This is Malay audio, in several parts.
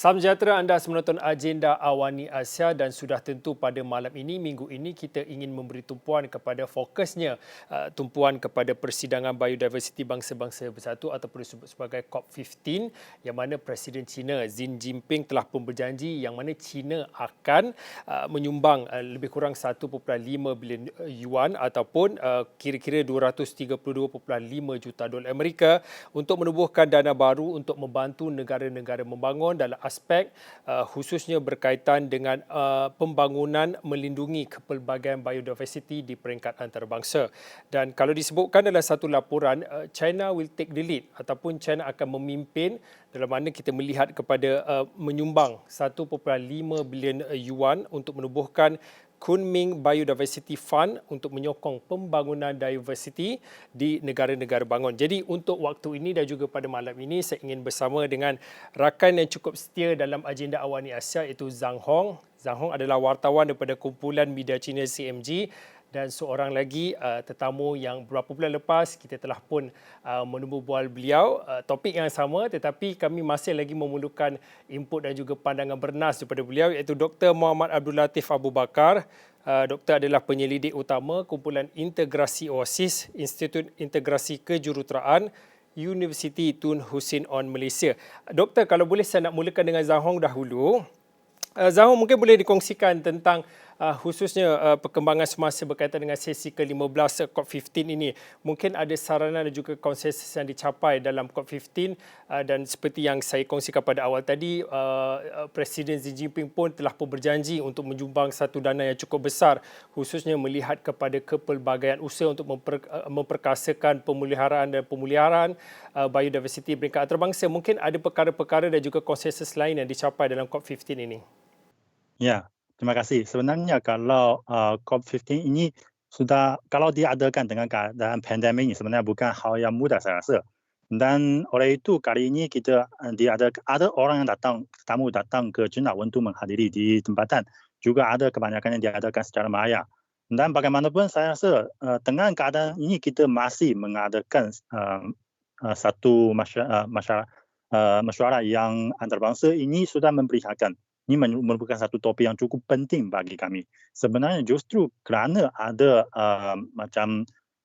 Salam sejahtera, anda menonton Agenda Awani Asia dan sudah tentu pada malam ini, minggu ini kita ingin memberi tumpuan kepada fokusnya tumpuan kepada persidangan biodiversiti bangsa-bangsa bersatu ataupun disebut sebagai COP15 yang mana Presiden China Xi Jinping telah pun berjanji yang mana China akan menyumbang lebih kurang 1.5 bilion yuan ataupun kira-kira 232.5 juta dolar Amerika untuk menubuhkan dana baru untuk membantu negara-negara membangun dalam aspek khususnya berkaitan dengan pembangunan melindungi kepelbagaian biodiversiti di peringkat antarabangsa. Dan kalau disebutkan dalam satu laporan, China will take the lead ataupun China akan memimpin dalam mana kita melihat kepada menyumbang 1.5 bilion yuan untuk menubuhkan Kunming Biodiversity Fund untuk menyokong pembangunan diversiti di negara-negara bangun. Jadi untuk waktu ini dan juga pada malam ini saya ingin bersama dengan rakan yang cukup setia dalam agenda Awani Asia iaitu Zhang Hong. Zhang Hong adalah wartawan daripada kumpulan media Cina CMG dan seorang lagi tetamu yang beberapa bulan lepas kita telah pun menemu bual beliau, topik yang sama tetapi kami masih lagi memerlukan input dan juga pandangan bernas daripada beliau iaitu Dr. Muhammad Abdul Latif Abu Bakar. Doktor adalah penyelidik utama kumpulan integrasi OASIS, Institut Integrasi Kejuruteraan Universiti Tun Hussein On Malaysia. Doktor, kalau boleh saya nak mulakan dengan Zhang Hong dahulu. Zahong mungkin boleh dikongsikan tentang khususnya perkembangan semasa berkaitan dengan sesi ke-15 COP15 ini. Mungkin ada saranan dan juga konsensus yang dicapai dalam COP15 dan seperti yang saya kongsikan pada awal tadi, Presiden Xi Jinping pun telah pun berjanji untuk menyumbang satu dana yang cukup besar khususnya melihat kepada kepelbagaian usaha untuk memperkasakan pemeliharaan biodiversiti peringkat antarabangsa. Mungkin ada perkara-perkara dan juga konsensus lain yang dicapai dalam COP15 ini. Ya, terima kasih. Sebenarnya kalau COP15 ini kalau diadakan dengan keadaan pandemik ini sebenarnya bukan hal yang mudah saya rasa. Dan oleh itu kali ini ada orang yang tamu datang ke China untuk menghadiri di tempatan. Juga ada kebanyakan yang diadakan secara maya. Dan bagaimanapun saya rasa dengan keadaan ini kita masih mengadakan satu mesyuarat yang antarabangsa ini sudah memperlihatkan. Ini merupakan satu topik yang cukup penting bagi kami. Sebenarnya justru kerana ada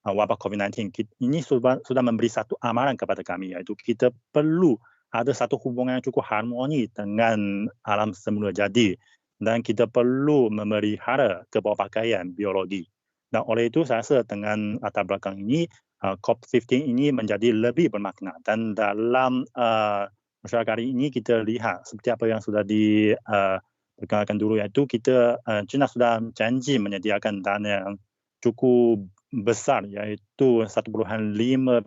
wabak COVID-19, ini sudah memberi satu amaran kepada kami, iaitu kita perlu ada satu hubungan yang cukup harmoni dengan alam semula jadi dan kita perlu memelihara kepelbagaian biologi. Dan oleh itu saya rasa dengan latar belakang ini, COP15 ini menjadi lebih bermakna dan dalam masyarakat hari ini kita lihat seperti apa yang sudah diperkenalkan dulu iaitu China sudah janji menyediakan dana yang cukup besar iaitu 1.5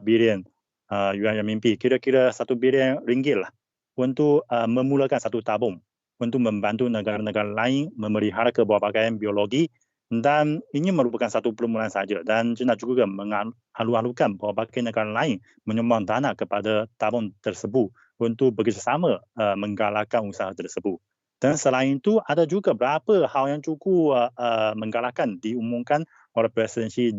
bilion yuan renminbi, kira-kira 1 bilion ringgit lah untuk memulakan satu tabung untuk membantu negara-negara lain memelihara kepelbagaian biologi dan ini merupakan satu permulaan saja dan China juga menghalu-halukan berbagai negara lain menyumbang dana kepada tabung tersebut untuk bekerjasama menggalakkan usaha tersebut. Dan selain itu, ada juga beberapa hal yang cukup menggalakkan diumumkan oleh Presiden Xi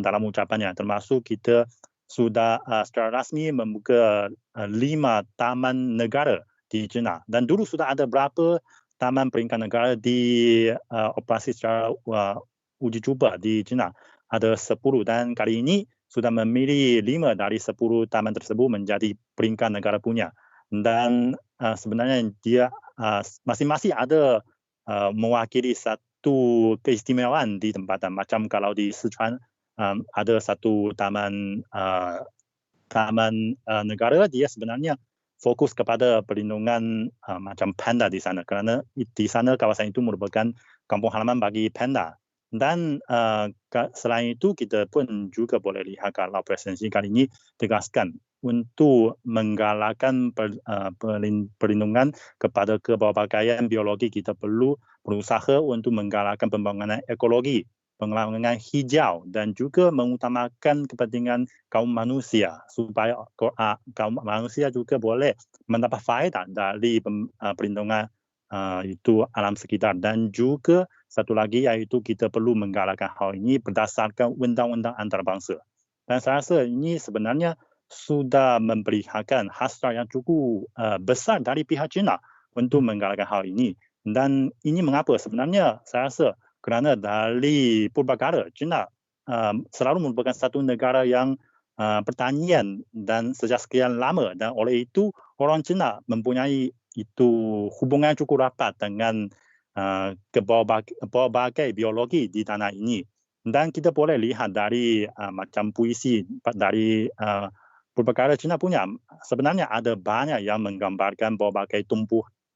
dalam ucapannya, termasuk kita sudah secara rasmi membuka 5 taman negara di China. Dan dulu sudah ada beberapa taman peringkat negara di operasi secara uji cuba di China. Ada 10 dan kali ini sudah memilih 5 dari 10 taman tersebut menjadi peringkat negara punya. Dan sebenarnya dia masing-masing ada mewakili satu keistimewaan di tempatan. Macam kalau di Sichuan ada satu taman negara, dia sebenarnya fokus kepada perlindungan macam panda di sana. Kerana di sana kawasan itu merupakan kampung halaman bagi panda. Dan selain itu kita pun juga boleh lihat kalau Presiden kali ini tegaskan untuk menggalakkan perlindungan kepada kepelbagaian biologi, kita perlu berusaha untuk menggalakkan pembangunan ekologi, pembangunan hijau dan juga mengutamakan kepentingan kaum manusia supaya kaum manusia juga boleh mendapat faedah dari perlindungan itu alam sekitar. Dan juga satu lagi iaitu kita perlu menggalakkan hal ini berdasarkan undang-undang antarabangsa. Dan saya rasa ini sebenarnya sudah memperlihatkan hasrat yang cukup besar dari pihak China untuk menggalakkan hal ini. Dan ini mengapa? Sebenarnya saya rasa kerana dari Purbalingga, China selalu merupakan satu negara yang pertanian dan sejak sekian lama, dan oleh itu orang China mempunyai itu hubungan cukup rapat dengan berbagai biologi di tanah ini. Dan kita boleh lihat dari macam puisi dari Purbalingga China punya, sebenarnya ada banyak yang menggambarkan berbagai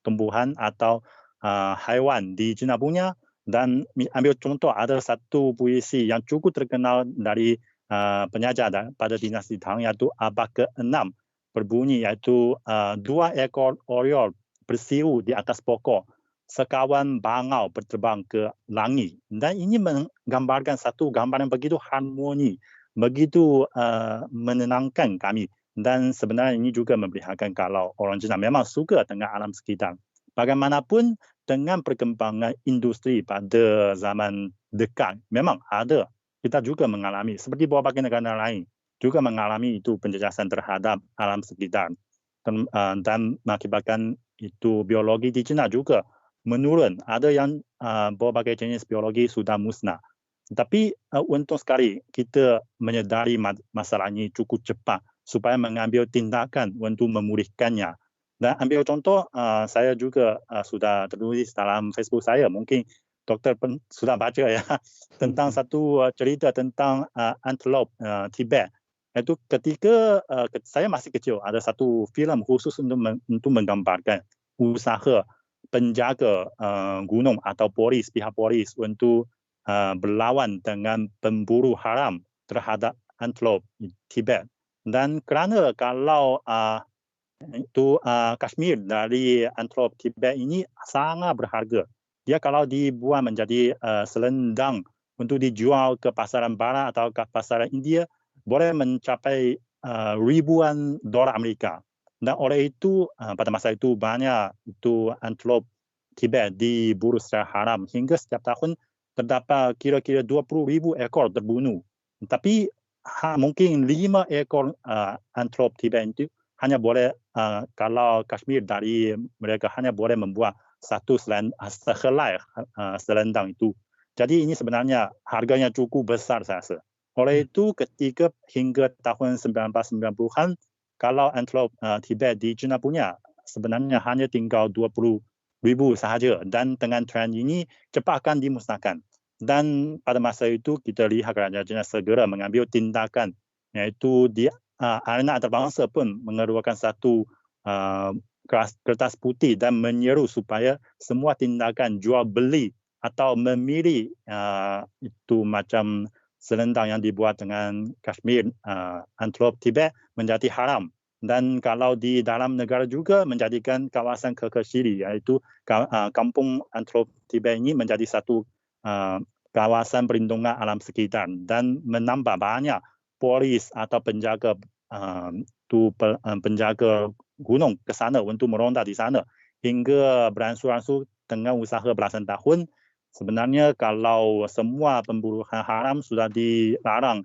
tumbuhan atau haiwan di China punya. Dan ambil contoh, ada satu puisi yang cukup terkenal dari penyaja pada dinasti Tang, yaitu abad ke-6, berbunyi iaitu 2 ekor oriol bersiul di atas pokok, sekawan bangau berterbang ke langit. Dan ini menggambarkan satu gambaran begitu harmoni, begitu menenangkan kami. Dan sebenarnya ini juga memperlihatkan kalau orang Cina memang suka dengan alam sekitar. Bagaimanapun, dengan perkembangan industri pada zaman dekat, memang ada, kita juga mengalami, seperti beberapa negara lain, juga mengalami itu penjajahan terhadap alam sekitar. Dan mengakibatkan itu biologi di China juga menurun. Ada yang berbagai jenis biologi sudah musnah. Tapi untung sekali kita menyedari masalah ini cukup cepat supaya mengambil tindakan untuk memulihkannya. Dan ambil contoh, saya juga sudah tertulis dalam Facebook saya, mungkin doktor pun sudah baca ya, tentang satu cerita tentang antelop Tibet. Itu ketika saya masih kecil, ada satu filem khusus untuk menggambarkan usaha penjaga gunung atau pihak polis untuk berlawan dengan pemburu haram terhadap antelop Tibet. Dan kerana kalau itu Kashmir dari antelop Tibet ini sangat berharga. Dia kalau dibuat menjadi selendang untuk dijual ke pasaran barat atau ke pasaran India, boleh mencapai ribuan dolar Amerika. Dan oleh itu pada masa itu banyak itu antelop Tibet diburu secara haram, hingga setiap tahun terdapat kira-kira 20,000 ekor terbunuh. Tapi mungkin 5 ekor antelop Tibet itu hanya boleh, kalau Kashmir dari mereka hanya boleh membuat satu sehelai selendang itu. Jadi ini sebenarnya harganya cukup besar saya rasa. Oleh itu ketika hingga tahun 1990-an, kalau antelop Tibet di China punya sebenarnya hanya tinggal 20,000 sahaja, dan dengan trend ini cepat akan dimusnahkan. Dan pada masa itu kita lihat kerajaan China segera mengambil tindakan, yaitu di arena antarabangsa pun mengeluarkan satu kertas putih dan menyeru supaya semua tindakan jual beli atau memilih itu macam selendang yang dibuat dengan Kashmir antelop Tibet menjadi haram. Dan kalau di dalam negara juga menjadikan kawasan kekasiri, yaitu kampung antelop Tibet ini menjadi satu kawasan perlindungan alam sekitar, dan menambah banyak polis atau penjaga gunung ke sana untuk meronda di sana, hingga beransur-ansur dengan usaha belasan tahun. Sebenarnya kalau semua pemburuan haram sudah dilarang,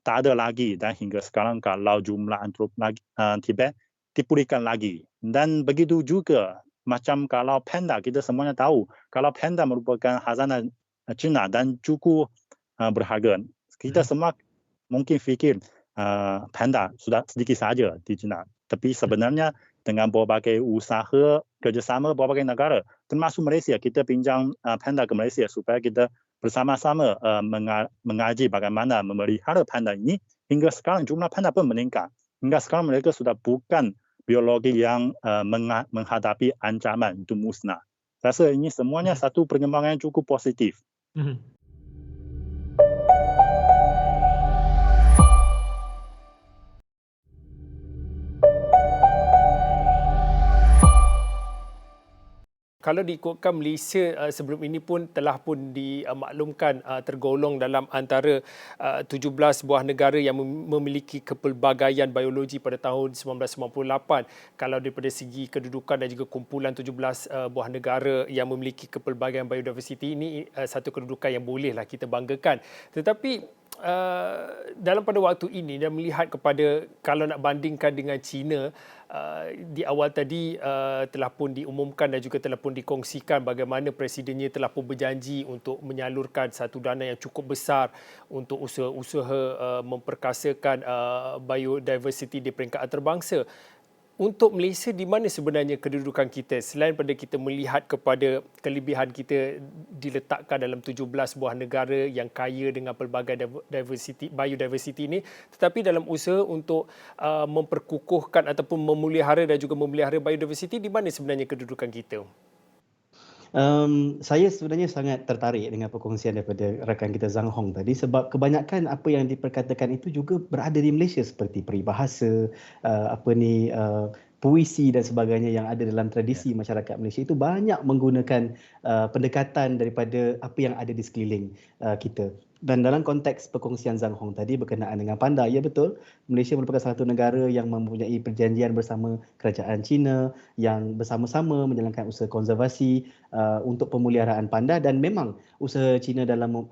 tak ada lagi, dan hingga sekarang kalau jumlah antelop Tibet dipulihkan lagi. Dan begitu juga macam kalau panda, kita semuanya tahu kalau panda merupakan khazanah China dan cukup berharga. Kita semua mungkin fikir panda sudah sedikit saja di China, tapi sebenarnya dengan berbagai usaha kerjasama berbagai negara, termasuk Malaysia, kita pinjam panda ke Malaysia supaya kita bersama-sama mengaji bagaimana memelihara panda ini. Hingga sekarang jumlah panda pun meningkat. Hingga sekarang mereka sudah bukan biologi yang menghadapi ancaman untuk musnah. Saya rasa ini semuanya satu perkembangan yang cukup positif. Kalau diikutkan Malaysia sebelum ini pun telah pun dimaklumkan tergolong dalam antara 17 buah negara yang memiliki kepelbagaian biologi pada tahun 1998. Kalau daripada segi kedudukan dan juga kumpulan 17 buah negara yang memiliki kepelbagaian biodiversiti, ini satu kedudukan yang bolehlah kita banggakan. Tetapi dalam pada waktu ini dan melihat kepada kalau nak bandingkan dengan China, di awal tadi telah pun diumumkan dan juga telah pun dikongsikan bagaimana presidennya telah pun berjanji untuk menyalurkan satu dana yang cukup besar untuk usaha-usaha memperkasakan biodiversity di peringkat antarabangsa. Untuk Malaysia, di mana sebenarnya kedudukan kita selain pada kita melihat kepada kelebihan kita diletakkan dalam 17 buah negara yang kaya dengan pelbagai biodiversity ini, tetapi dalam usaha untuk memperkukuhkan ataupun memelihara dan juga memelihara biodiversity, di mana sebenarnya kedudukan kita? Saya sebenarnya sangat tertarik dengan perkongsian daripada rakan kita Zhang Hong tadi, sebab kebanyakan apa yang diperkatakan itu juga berada di Malaysia, seperti peribahasa, puisi dan sebagainya yang ada dalam tradisi masyarakat Malaysia itu banyak menggunakan pendekatan daripada apa yang ada di sekeliling kita. Dan dalam konteks perkongsian Zhang Hong tadi berkenaan dengan panda, ya betul, Malaysia merupakan salah satu negara yang mempunyai perjanjian bersama kerajaan China yang bersama-sama menjalankan usaha konservasi untuk pemeliharaan panda, dan memang usaha China dalam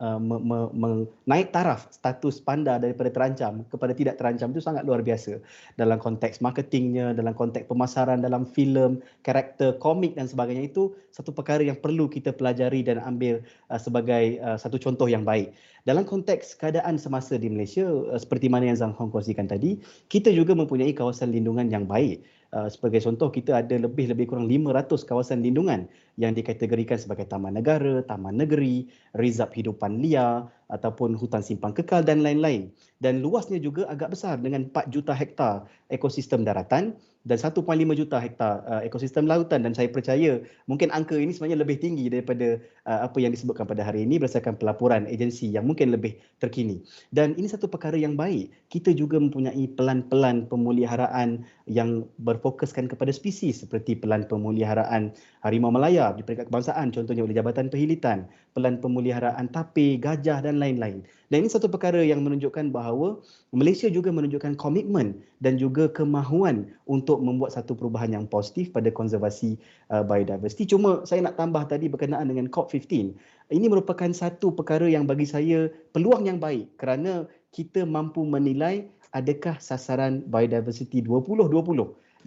menaik taraf status panda daripada terancam kepada tidak terancam itu sangat luar biasa dalam konteks marketingnya, dalam konteks pemasaran dalam filem, karakter komik dan sebagainya. Itu satu perkara yang perlu kita pelajari dan ambil sebagai satu contoh yang baik. Dalam konteks keadaan semasa di Malaysia, seperti mana yang Zhang Hong kongsikan tadi, kita juga mempunyai kawasan lindungan yang baik. Sebagai contoh, kita ada lebih kurang 500 kawasan lindungan yang dikategorikan sebagai taman negara, taman negeri, rizab hidupan liar ataupun hutan simpang kekal dan lain-lain. Dan luasnya juga agak besar dengan 4 juta hektar ekosistem daratan dan 1.5 juta hektar ekosistem lautan, dan saya percaya mungkin angka ini sebenarnya lebih tinggi daripada apa yang disebutkan pada hari ini berdasarkan pelaporan agensi yang mungkin lebih terkini. Dan ini satu perkara yang baik. Kita juga mempunyai pelan-pelan pemeliharaan yang berfokuskan kepada spesies, seperti pelan pemeliharaan harimau Malaya di peringkat kebangsaan, contohnya oleh Jabatan Perhilitan, pelan pemeliharaan tapir, gajah dan lain-lain. Dan ini satu perkara yang menunjukkan bahawa Malaysia juga menunjukkan komitmen dan juga kemahuan untuk membuat satu perubahan yang positif pada konservasi biodiversity. Cuma saya nak tambah tadi berkenaan dengan COP15. Ini merupakan satu perkara yang bagi saya peluang yang baik kerana kita mampu menilai adakah sasaran biodiversity 2020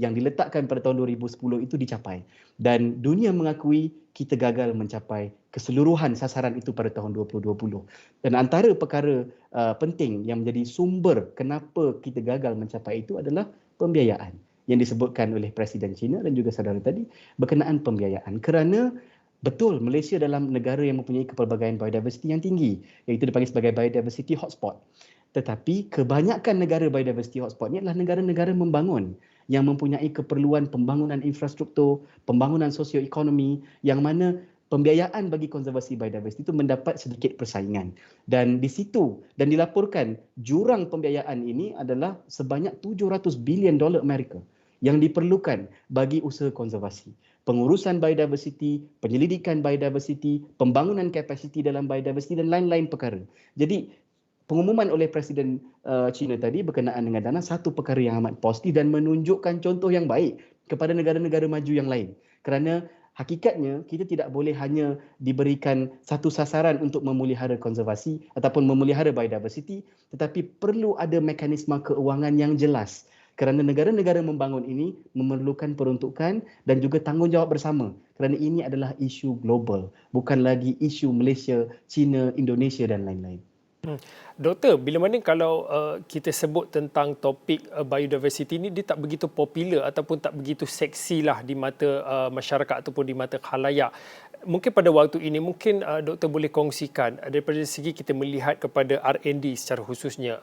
yang diletakkan pada tahun 2010 itu dicapai. Dan dunia mengakui kita gagal mencapai keseluruhan sasaran itu pada tahun 2020. Dan antara perkara penting yang menjadi sumber kenapa kita gagal mencapai itu adalah pembiayaan yang disebutkan oleh Presiden China dan juga saudara tadi berkenaan pembiayaan. Kerana betul, Malaysia dalam negara yang mempunyai kepelbagaian biodiversity yang tinggi, iaitu dipanggil sebagai biodiversity hotspot. Tetapi kebanyakan negara biodiversity hotspot ini adalah negara-negara membangun yang mempunyai keperluan pembangunan infrastruktur, pembangunan sosioekonomi, yang mana pembiayaan bagi konservasi biodiversity itu mendapat sedikit persaingan. Dan di situ, dan dilaporkan jurang pembiayaan ini adalah sebanyak $700 bilion Amerika yang diperlukan bagi usaha konservasi. Pengurusan biodiversity, penyelidikan biodiversity, pembangunan kapasiti dalam biodiversity dan lain-lain perkara. Jadi pengumuman oleh Presiden China tadi berkenaan dengan dana satu perkara yang amat positif dan menunjukkan contoh yang baik kepada negara-negara maju yang lain. Kerana hakikatnya kita tidak boleh hanya diberikan satu sasaran untuk memelihara konservasi ataupun memelihara biodiversity, tetapi perlu ada mekanisme keuangan yang jelas. Kerana negara-negara membangun ini memerlukan peruntukan dan juga tanggungjawab bersama. Kerana ini adalah isu global, bukan lagi isu Malaysia, China, Indonesia dan lain-lain. Doktor, bila mana kalau kita sebut tentang topik biodiversity ini, dia tak begitu popular ataupun tak begitu seksi lah di mata masyarakat ataupun di mata khalayak. Mungkin pada waktu ini, mungkin doktor boleh kongsikan daripada segi kita melihat kepada R&D secara khususnya,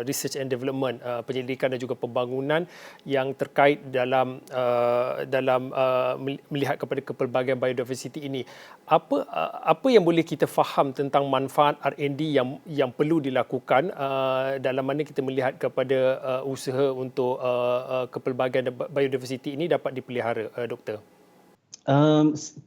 research and development, penyelidikan dan juga pembangunan yang terkait dalam melihat kepada kepelbagaian biodiversity ini. Apa yang boleh kita faham tentang manfaat R&D yang perlu dilakukan dalam mana kita melihat kepada usaha untuk kepelbagaian biodiversity ini dapat dipelihara, doktor?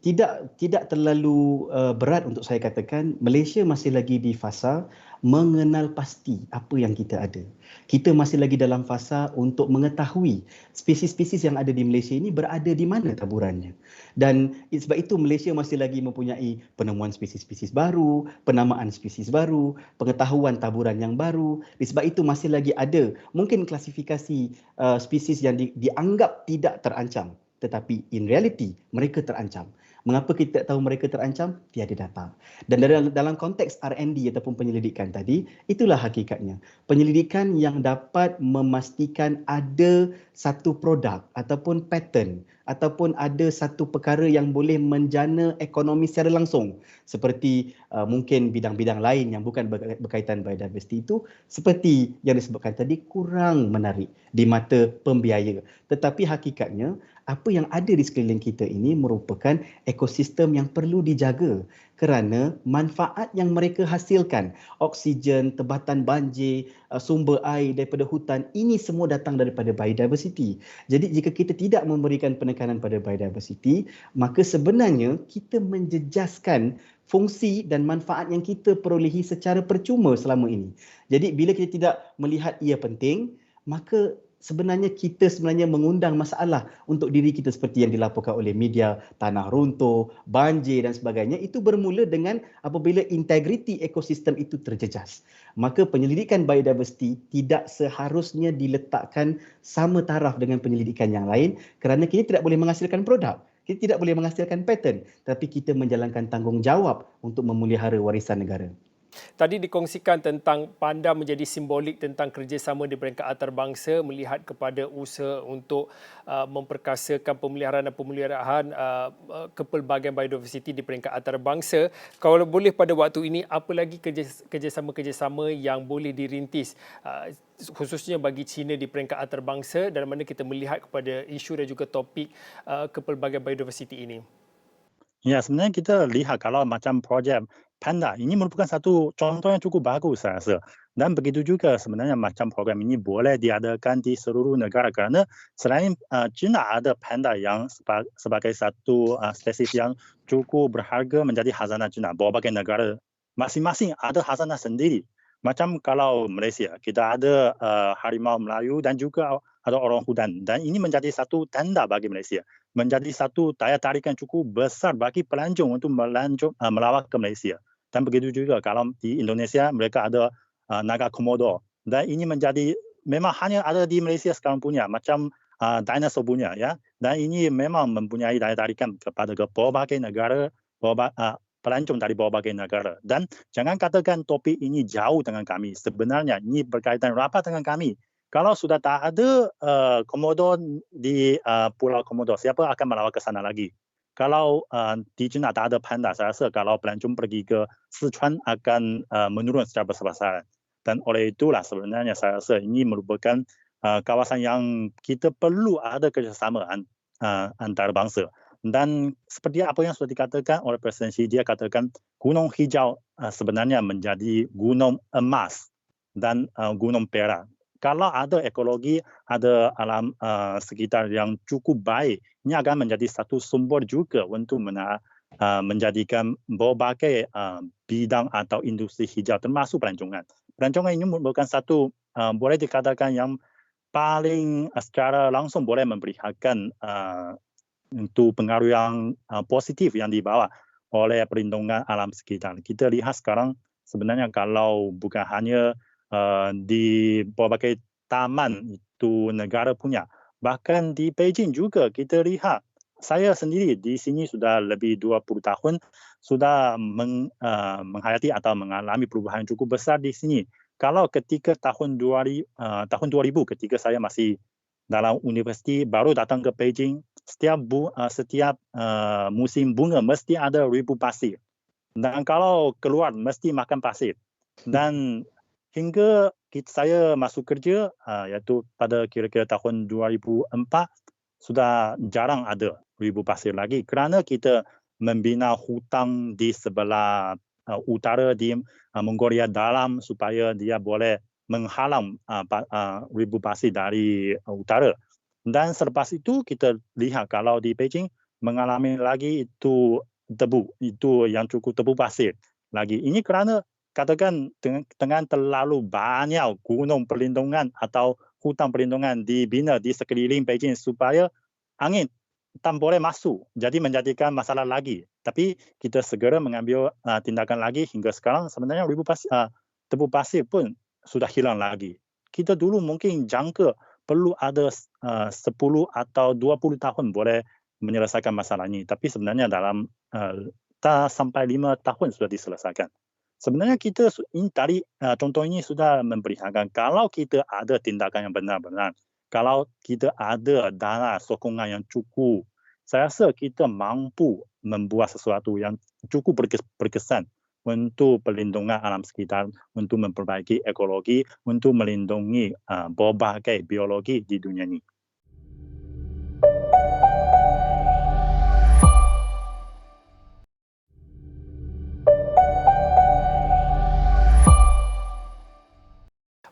Tidak terlalu berat untuk saya katakan. Malaysia masih lagi di fasa mengenal pasti apa yang kita ada. Kita masih lagi dalam fasa untuk mengetahui spesies-spesies yang ada di Malaysia ini berada di mana taburannya. Dan sebab itu Malaysia masih lagi mempunyai penemuan spesies-spesies baru, penamaan spesies baru, pengetahuan taburan yang baru. Sebab itu masih lagi ada mungkin klasifikasi spesies yang dianggap tidak terancam, tetapi in reality mereka terancam. Mengapa kita tak tahu mereka terancam? Tiada data. Dan dalam konteks R&D ataupun penyelidikan tadi, itulah hakikatnya. Penyelidikan yang dapat memastikan ada satu produk ataupun pattern ataupun ada satu perkara yang boleh menjana ekonomi secara langsung, seperti mungkin bidang-bidang lain yang bukan berkaitan biodiversity itu, seperti yang disebutkan tadi, kurang menarik di mata pembiaya. Tetapi hakikatnya apa yang ada di sekeliling kita ini merupakan ekosistem yang perlu dijaga kerana manfaat yang mereka hasilkan, oksigen, tebatan banjir, sumber air daripada hutan, ini semua datang daripada biodiversity. Jadi jika kita tidak memberikan penekanan pada biodiversity, maka sebenarnya kita menjejaskan fungsi dan manfaat yang kita perolehi secara percuma selama ini. Jadi bila kita tidak melihat ia penting, maka sebenarnya kita mengundang masalah untuk diri kita seperti yang dilaporkan oleh media, tanah runtuh, banjir dan sebagainya. Itu bermula dengan apabila integriti ekosistem itu terjejas. Maka penyelidikan biodiversity tidak seharusnya diletakkan sama taraf dengan penyelidikan yang lain kerana kita tidak boleh menghasilkan produk. Kita tidak boleh menghasilkan pattern, tapi kita menjalankan tanggungjawab untuk memelihara warisan negara. Tadi dikongsikan tentang panda menjadi simbolik tentang kerjasama di peringkat antarabangsa, melihat kepada usaha untuk memperkasakan pemeliharaan dan pemeliharaan kepelbagaian biodiversiti di peringkat antarabangsa. Kalau boleh pada waktu ini, apa lagi kerjasama-kerjasama yang boleh dirintis khususnya bagi China di peringkat antarabangsa, dalam mana kita melihat kepada isu dan juga topik kepelbagaian biodiversiti ini? Ya, sebenarnya kita lihat kalau macam projek Panda ini merupakan satu contoh yang cukup bagus saya rasa. Dan begitu juga sebenarnya macam program ini boleh diadakan di seluruh negara kerana selain China ada panda yang sebagai satu spesies yang cukup berharga menjadi khazanah China. Berbagai negara masing-masing ada khazanah sendiri. Macam kalau Malaysia, kita ada harimau Melayu dan juga ada orang hutan. Dan ini menjadi satu tanda bagi Malaysia. Menjadi satu daya tarikan cukup besar bagi pelancong untuk melawat ke Malaysia. Dan begitu juga kalau di Indonesia mereka ada naga komodo. Dan ini menjadi memang hanya ada di Malaysia sekarang punya, macam dinosaur punya. Ya. Dan ini memang mempunyai daya tarikan kepada berbagai negara, pelancong dari berbagai negara. Dan jangan katakan topik ini jauh dengan kami. Sebenarnya ini berkaitan rapat dengan kami. Kalau sudah tak ada komodo di Pulau Komodo, siapa akan melawat ke sana lagi? Kalau di China tak ada panda, saya rasa kalau pelancong pergi ke Sichuan akan menurun secara besar-besaran. Dan oleh itulah sebenarnya saya rasa ini merupakan kawasan yang kita perlu ada kerjasama antarabangsa. Dan seperti apa yang sudah dikatakan oleh Presiden Xi, dia katakan gunung hijau sebenarnya menjadi gunung emas dan gunung perak. Kalau ada ekologi, ada alam sekitar yang cukup baik, ini akan menjadi satu sumber juga untuk menjadikan berbagai bidang atau industri hijau termasuk pelancongan. Pelancongan ini merupakan satu boleh dikatakan yang paling secara langsung boleh memperlihatkan untuk pengaruh yang positif yang dibawa oleh perlindungan alam sekitar. Kita lihat sekarang sebenarnya kalau bukan hanya di berbagai taman itu negara punya. Bahkan di Beijing juga kita lihat, saya sendiri di sini sudah lebih 20 tahun, sudah menghayati atau mengalami perubahan cukup besar di sini. Kalau ketika tahun 2000 ketika saya masih dalam universiti baru datang ke Beijing, setiap musim bunga mesti ada ribu pasir. Dan kalau keluar mesti makan pasir. Dan hingga saya masuk kerja, iaitu pada kira-kira tahun 2004, sudah jarang ada ribu pasir lagi. Kerana kita membina hutang di sebelah utara di Mongolia dalam supaya dia boleh menghalang ribu pasir dari utara. Dan selepas itu kita lihat kalau di Beijing mengalami lagi itu debu, itu yang cukup debu pasir lagi. Ini kerana katakan dengan terlalu banyak gunung perlindungan atau hutan perlindungan dibina di sekeliling Beijing supaya angin tak boleh masuk, jadi menjadikan masalah lagi. Tapi kita segera mengambil tindakan lagi hingga sekarang sebenarnya tebu pasir pun sudah hilang lagi. Kita dulu mungkin jangka perlu ada 10 atau 20 tahun boleh menyelesaikan masalah ini, tapi sebenarnya dalam tak sampai 5 tahun sudah diselesaikan. Sebenarnya kita tadi contoh ini sudah memperlihatkan kalau kita ada tindakan yang benar-benar, kalau kita ada dana sokongan yang cukup, saya rasa kita mampu membuat sesuatu yang cukup berkesan untuk perlindungan alam sekitar, untuk memperbaiki ekologi, untuk melindungi berbagai biologi di dunia ini.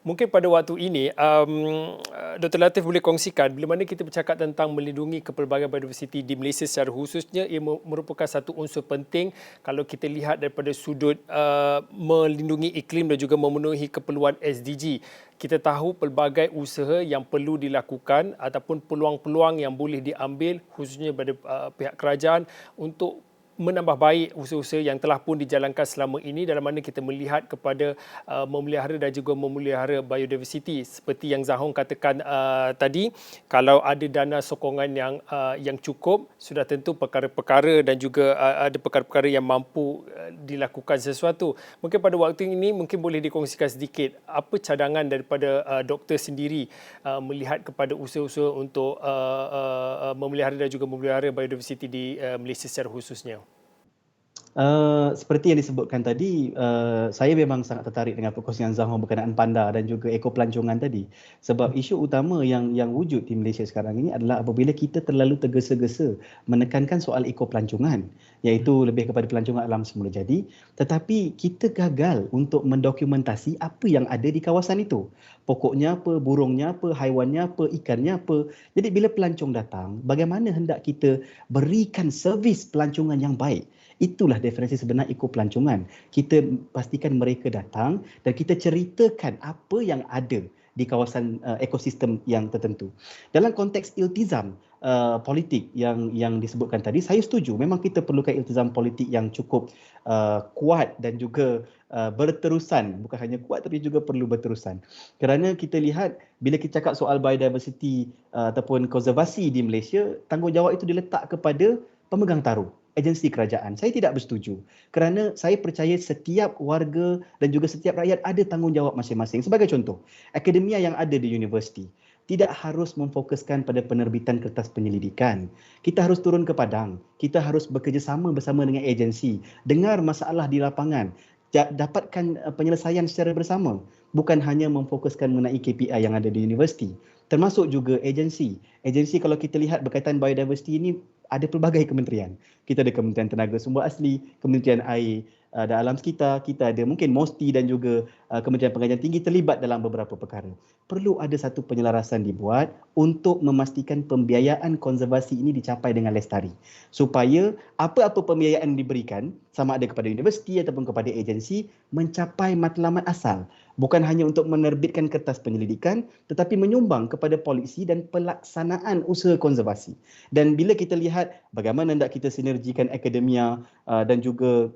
Mungkin pada waktu ini, Dr. Latif boleh kongsikan bila mana kita bercakap tentang melindungi kepelbagaian biodiversiti di Malaysia secara khususnya, ia merupakan satu unsur penting kalau kita lihat daripada sudut melindungi iklim dan juga memenuhi keperluan SDG. Kita tahu pelbagai usaha yang perlu dilakukan ataupun peluang-peluang yang boleh diambil khususnya pada pihak kerajaan untuk menambah baik usaha-usaha yang telah pun dijalankan selama ini dalam mana kita melihat kepada memelihara dan juga memelihara biodiversiti seperti yang Zahong katakan tadi, kalau ada dana sokongan yang cukup, sudah tentu perkara-perkara dan juga ada perkara-perkara yang mampu dilakukan sesuatu. Mungkin pada waktu ini mungkin boleh dikongsikan sedikit apa cadangan daripada doktor sendiri melihat kepada usaha-usaha untuk memelihara dan juga memelihara biodiversiti di Malaysia secara khususnya. Seperti yang disebutkan tadi, saya memang sangat tertarik dengan perkongsian Zahong berkenaan panda dan juga ekopelancongan tadi. Sebab isu utama yang wujud di Malaysia sekarang ini adalah apabila kita terlalu tergesa-gesa menekankan soal ekopelancongan, iaitu lebih kepada pelancongan alam semula jadi, tetapi kita gagal untuk mendokumentasi apa yang ada di kawasan itu. Pokoknya apa, burungnya apa, haiwannya apa, ikannya apa. Jadi bila pelancong datang, bagaimana hendak kita berikan servis pelancongan yang baik? Itulah definisi sebenar ekopelancongan. Kita pastikan mereka datang dan kita ceritakan apa yang ada di kawasan ekosistem yang tertentu. Dalam konteks iltizam politik yang disebutkan tadi, saya setuju. Memang kita perlukan iltizam politik yang cukup kuat dan juga berterusan. Bukan hanya kuat tapi juga perlu berterusan. Kerana kita lihat bila kita cakap soal biodiversity ataupun konservasi di Malaysia, tanggungjawab itu diletak kepada pemegang taruh, agensi kerajaan. Saya tidak bersetuju kerana saya percaya setiap warga dan juga setiap rakyat ada tanggungjawab masing-masing. Sebagai contoh, akademia yang ada di universiti tidak harus memfokuskan pada penerbitan kertas penyelidikan. Kita harus turun ke padang. Kita harus bekerjasama bersama dengan agensi, dengar masalah di lapangan, dapatkan penyelesaian secara bersama. Bukan hanya memfokuskan mengenai KPI yang ada di universiti. Termasuk juga agensi. Agensi kalau kita lihat berkaitan biodiversiti ini ada pelbagai kementerian. Kita ada Kementerian Tenaga Sumber Asli, Kementerian Air dan Alam Sekitar, kita ada mungkin MOSTI dan juga Kementerian Pengajian Tinggi terlibat dalam beberapa perkara. Perlu ada satu penyelarasan dibuat untuk memastikan pembiayaan konservasi ini dicapai dengan lestari. Supaya apa-apa pembiayaan diberikan, sama ada kepada universiti ataupun kepada agensi, mencapai matlamat asal. Bukan hanya untuk menerbitkan kertas penyelidikan, tetapi menyumbang kepada polisi dan pelaksanaan usaha konservasi. Dan bila kita lihat bagaimana hendak kita sinergikan akademia dan juga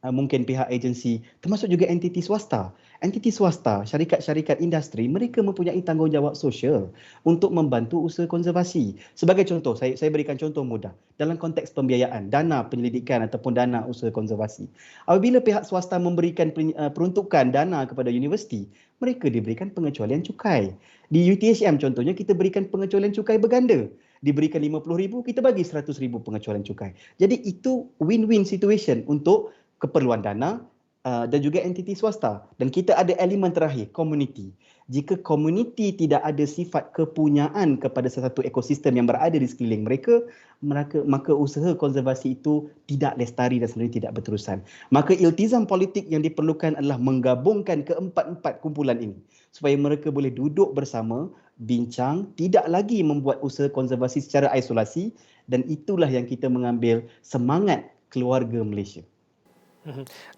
mungkin pihak agensi, termasuk juga entiti swasta. Entiti swasta, syarikat-syarikat industri, mereka mempunyai tanggungjawab sosial untuk membantu usaha konservasi. Sebagai contoh, saya berikan contoh mudah. Dalam konteks pembiayaan, dana penyelidikan ataupun dana usaha konservasi. Apabila pihak swasta memberikan peruntukan dana kepada universiti, mereka diberikan pengecualian cukai. Di UTHM contohnya, kita berikan pengecualian cukai berganda. Diberikan RM50,000, kita bagi RM100,000 pengecualian cukai. Jadi itu win-win situation untuk keperluan dana dan juga entiti swasta. Dan kita ada elemen terakhir, komuniti. Jika komuniti tidak ada sifat kepunyaan kepada satu ekosistem yang berada di sekeliling mereka, maka usaha konservasi itu tidak lestari dan sendiri tidak berterusan. Maka iltizam politik yang diperlukan adalah menggabungkan keempat-empat kumpulan ini supaya mereka boleh duduk bersama, bincang, tidak lagi membuat usaha konservasi secara isolasi, dan itulah yang kita mengambil semangat keluarga Malaysia.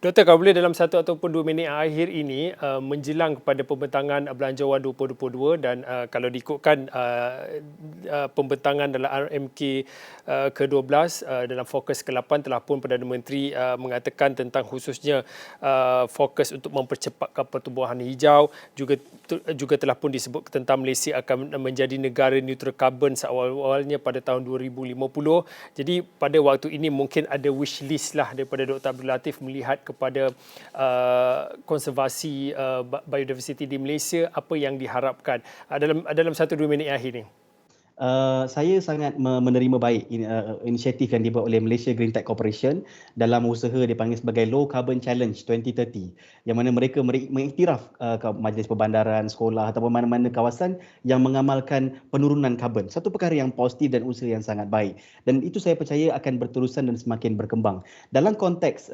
Doktor, kalau boleh dalam 1 ataupun 2 minit akhir ini menjelang kepada pembentangan Belanjawan 2022 dan kalau diikutkan pembentangan dalam RMK ke-12 dalam fokus ke-8 telah pun Perdana Menteri mengatakan tentang khususnya fokus untuk mempercepatkan pertumbuhan hijau, juga telah pun disebut tentang Malaysia akan menjadi negara neutral karbon seawal-awalnya pada tahun 2050. Jadi pada waktu ini mungkin ada wish list lah daripada Dr. Abdul Latif melihat kepada konservasi biodiversiti di Malaysia, apa yang diharapkan dalam 1-2 minit akhir ni. Saya sangat menerima baik inisiatif yang dibuat oleh Malaysia Green Tech Corporation dalam usaha dipanggil sebagai Low Carbon Challenge 2030, yang mana mereka mengiktiraf majlis perbandaran, sekolah ataupun mana-mana kawasan yang mengamalkan penurunan karbon. Satu perkara yang positif dan usaha yang sangat baik, dan itu saya percaya akan berterusan dan semakin berkembang. Dalam konteks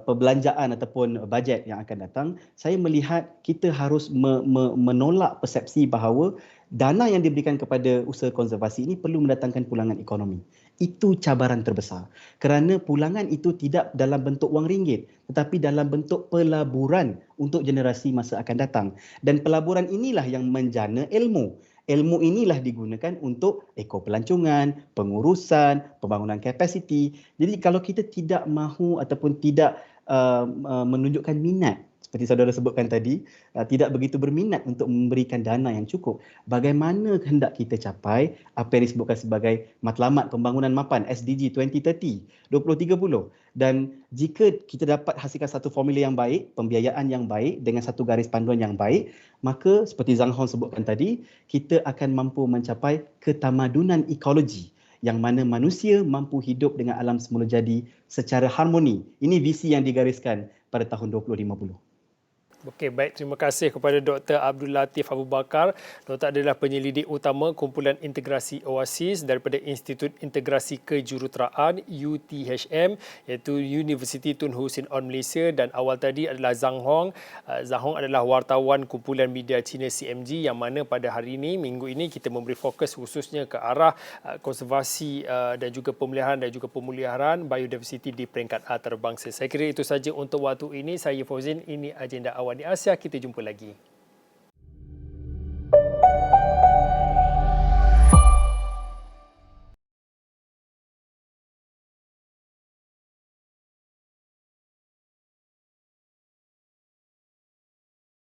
perbelanjaan ataupun bajet yang akan datang, saya melihat kita harus menolak persepsi bahawa dana yang diberikan kepada usaha konservasi ini perlu mendatangkan pulangan ekonomi. Itu cabaran terbesar. Kerana pulangan itu tidak dalam bentuk wang ringgit, tetapi dalam bentuk pelaburan untuk generasi masa akan datang. Dan pelaburan inilah yang menjana ilmu. Ilmu inilah digunakan untuk ekopelancongan, pengurusan, pembangunan kapasiti. Jadi kalau kita tidak mahu ataupun tidak menunjukkan minat, seperti saudara sebutkan tadi, tidak begitu berminat untuk memberikan dana yang cukup, bagaimana hendak kita capai apa yang disebutkan sebagai Matlamat Pembangunan Mapan SDG 2030, 2030. Dan jika kita dapat hasilkan satu formula yang baik, pembiayaan yang baik dengan satu garis panduan yang baik, maka seperti Zhang Hong sebutkan tadi, kita akan mampu mencapai ketamadunan ekologi yang mana manusia mampu hidup dengan alam semula jadi secara harmoni. Ini visi yang digariskan pada tahun 2050. Okey, baik. Terima kasih kepada Dr. Abdul Latif Abu Bakar. Doktor adalah penyelidik utama Kumpulan Integrasi Oasis daripada Institut Integrasi Kejuruteraan UTHM, iaitu Universiti Tun Hussein On Malaysia, dan awal tadi adalah Zhang Hong. Zhang Hong adalah wartawan Kumpulan Media Cina CMG, yang mana pada hari ini, minggu ini, kita memberi fokus khususnya ke arah konservasi dan juga pemeliharaan dan juga pemeliharaan biodiversiti di peringkat antarabangsa. Saya kira itu saja untuk waktu ini. Saya Fauzin, ini Agenda Awal di Asia. Kita jumpa lagi.